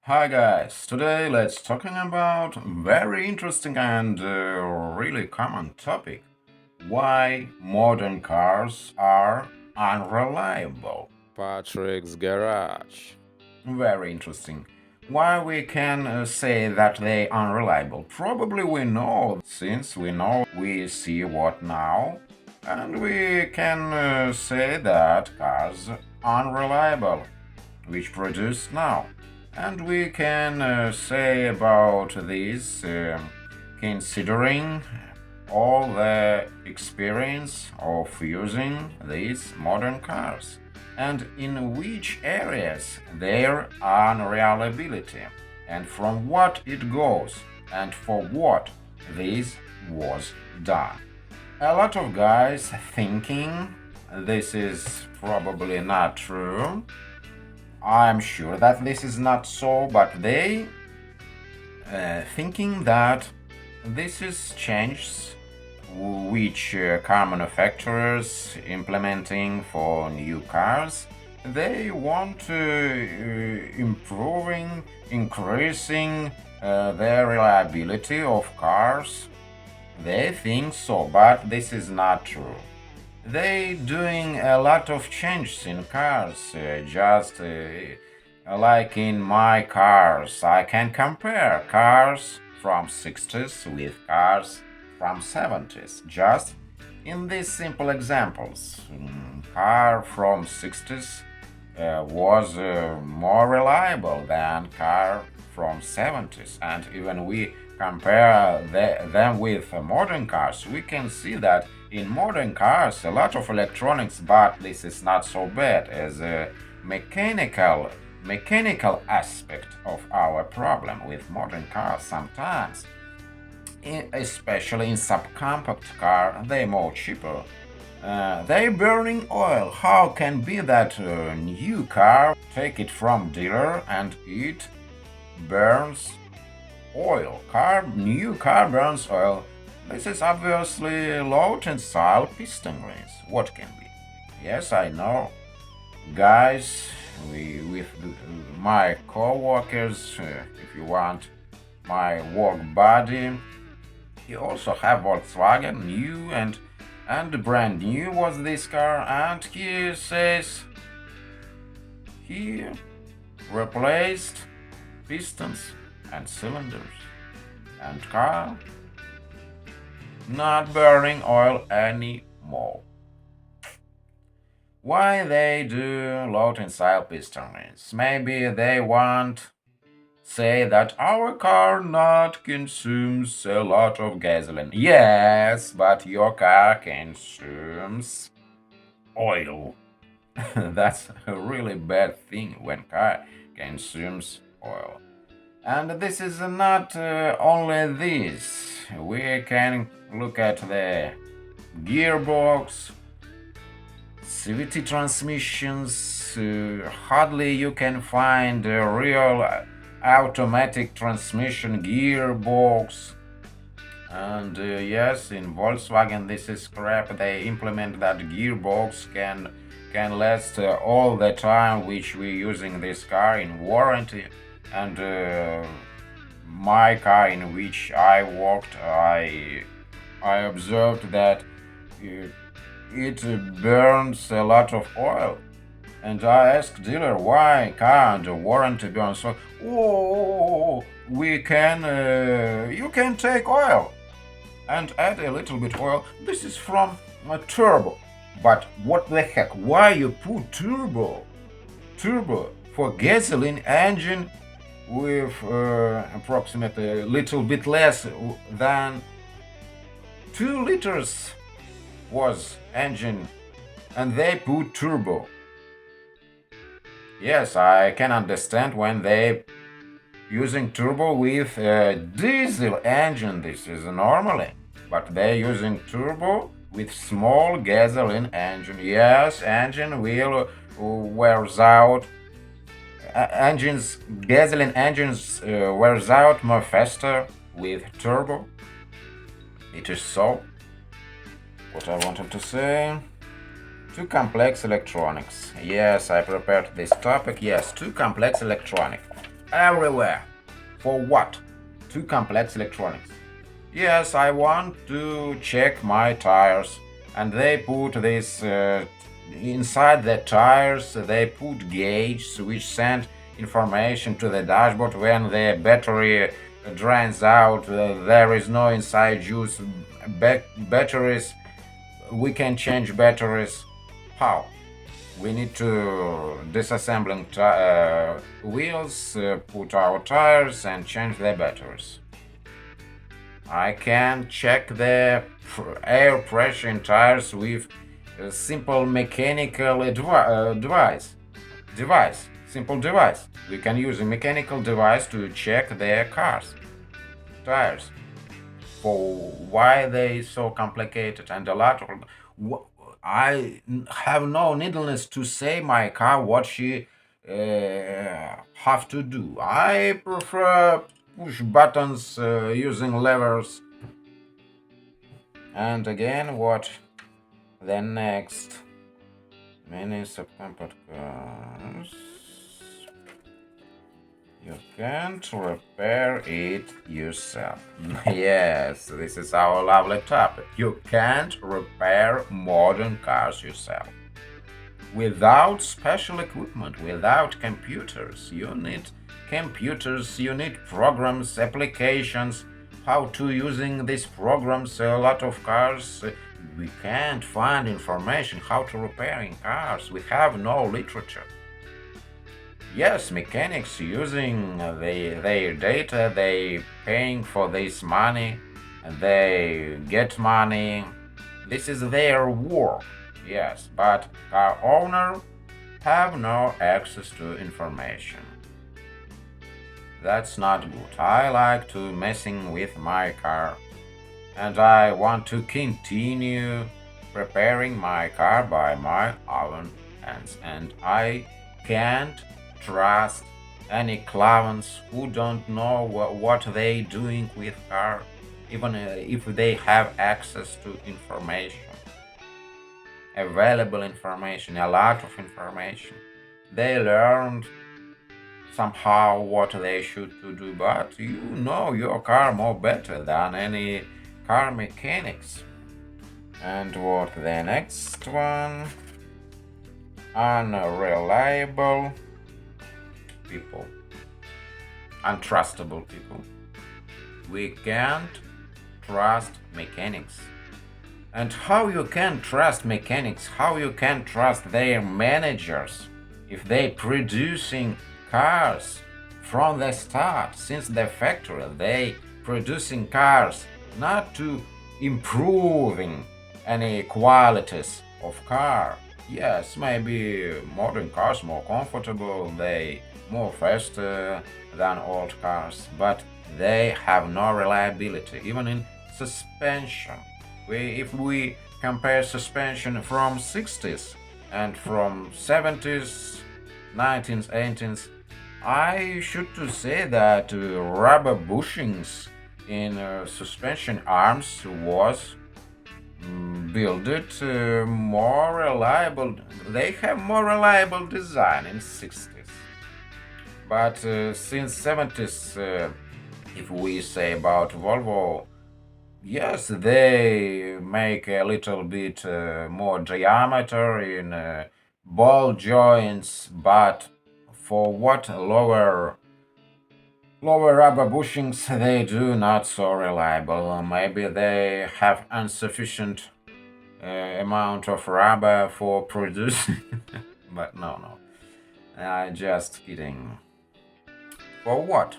Hi guys, today let's talking about very interesting and really common topic. Why modern cars are unreliable. Patrick's Garage. Very interesting. Why we can say that they unreliable? Probably we know since we know we see what now, and we can say that cars unreliable, which produced now. And we can say about this considering all the experience of using these modern cars and in which areas their unreliability and from what it goes and for what this was done. A lot of guys thinking this is probably not true. I'm sure that this is not so, but they thinking that this is changes which car manufacturers implementing for new cars. They want to improving, increasing the reliability of cars. They think so, but this is not true. They doing a lot of changes in cars, just like in my cars. I can compare cars from 60s with cars from 70s. Just in these simple examples, car from 60s was more reliable than car from 70s, and even we compare them with modern cars, we can see that in modern cars a lot of electronics, but this is not so bad as a mechanical aspect of our problem with modern cars sometimes, especially in subcompact car. They're more cheaper. They burning oil. How can be that new car take it from dealer and it burns oil? New car burns oil. This is obviously low tensile piston rings. What can be? Yes, I know, guys. We with my co-workers, if you want, my work buddy. He also have Volkswagen new and brand new was this car, and he says he replaced pistons and cylinders and car not burning oil anymore. Why they do low tensile piston rings? Maybe they want say that our car not consumes a lot of gasoline. Yes, but your car consumes oil. That's a really bad thing when car consumes oil. And this is not only this. We can look at the gearbox, CVT transmissions. Hardly you can find a real automatic transmission gearbox. And yes, in Volkswagen this is crap. They implement that gearbox can last all the time which we using this car in warranty. And my car in which I worked, I observed that it burns a lot of oil. And I asked dealer why car under warranty burns oil. Oh, we can you can take oil and add a little bit oil. This is from a turbo. But what the heck? Why you put turbo? Turbo for gasoline engine with approximately a little bit less than 2 liters was engine, and they put turbo. Yes, I can understand when they using turbo with a diesel engine. This is normally, but they're using turbo with small gasoline engine. Yes, engine will wears out. Engines, gasoline engines wears out more faster with turbo. It is so. What I wanted to say. Too complex electronics. Yes, I prepared this topic. Yes, too complex electronic. everywhere. For what? Too complex electronics. Yes, I want to check my tires, and they put this inside the tires. They put gauges which send information to the dashboard when the battery drains out. There is no inside use batteries. We can change batteries. How? We need to disassembling wheels, put our tires, and change the batteries. I can check the air pressure in tires with a simple mechanical device. Simple device. We can use a mechanical device to check their cars tires. For why they so complicated and a lot of I have no neediness to say my car what she have to do. I prefer push buttons using levers. And again, what the next many subcompact cars. You can't repair it yourself. Yes, this is our lovely topic. You can't repair modern cars yourself. Without special equipment, without computers, you need computers, you need programs, applications, how to using these programs. A lot of cars, we can't find information how to repairing cars. We have no literature. Yes, mechanics using their data, they paying for this money, and they get money. This is their work, yes, but car owner have no access to information. That's not good. I like to messing with my car, and I want to continue preparing my car by my own hands, and I can't trust any clowns who don't know what they doing with car, even if they have access to information, available information, a lot of information. They learned somehow what they should to do, but you know your car more better than any car mechanics. And what the next one? Unreliable people, untrustable people. We can't trust mechanics. And how you can trust mechanics, how you can trust their managers if they producing cars from the start, since the factory, they producing cars not to improving any qualities of car. Yes, maybe modern cars more comfortable, they more faster than old cars, but they have no reliability, even in suspension. If we compare suspension from 60s and from 70s, 19s, 18s, I should to say that rubber bushings in suspension arms was built more reliable. They have more reliable design in 60s. But since 70s, if we say about Volvo, yes, they make a little bit more diameter in ball joints, but for what lower rubber bushings they do not so reliable. Maybe they have insufficient amount of rubber for producing, but no, I just kidding. For what?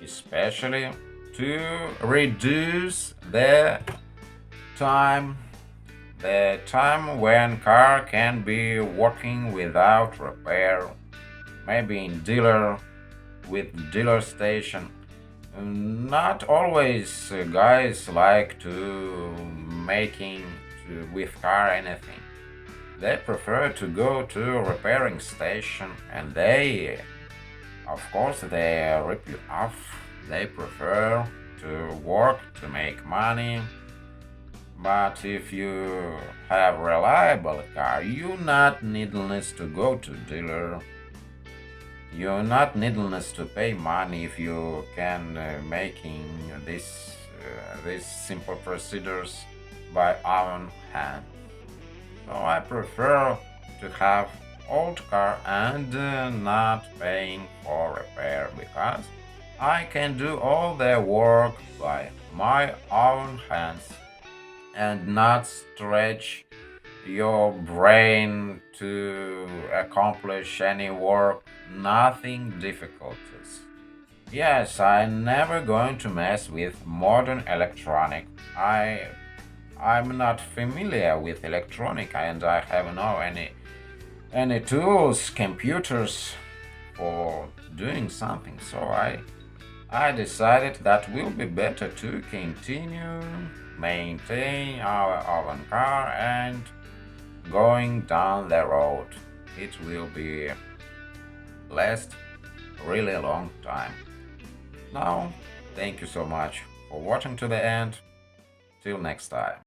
Especially to reduce time the time when car can be working without repair, maybe in dealer with dealer station. Not always guys like to making with car anything. They prefer to go to repairing station, and they, of course, they rip you off. They prefer to work to make money. But if you have reliable car, you not needless to go to dealer. You're not needless to pay money if you can making these simple procedures by own hand. So I prefer to have old car and not paying for repair because I can do all the work by my own hands and not stretch your brain to accomplish any work, nothing difficult. Yes, I'm never going to mess with modern electronic. I'm not familiar with electronic and I have no any tools, computers for doing something. So I decided that will be better to continue maintain our own car and going down the road. It will be last really long time. Now, thank you so much for watching to the end. Till next time.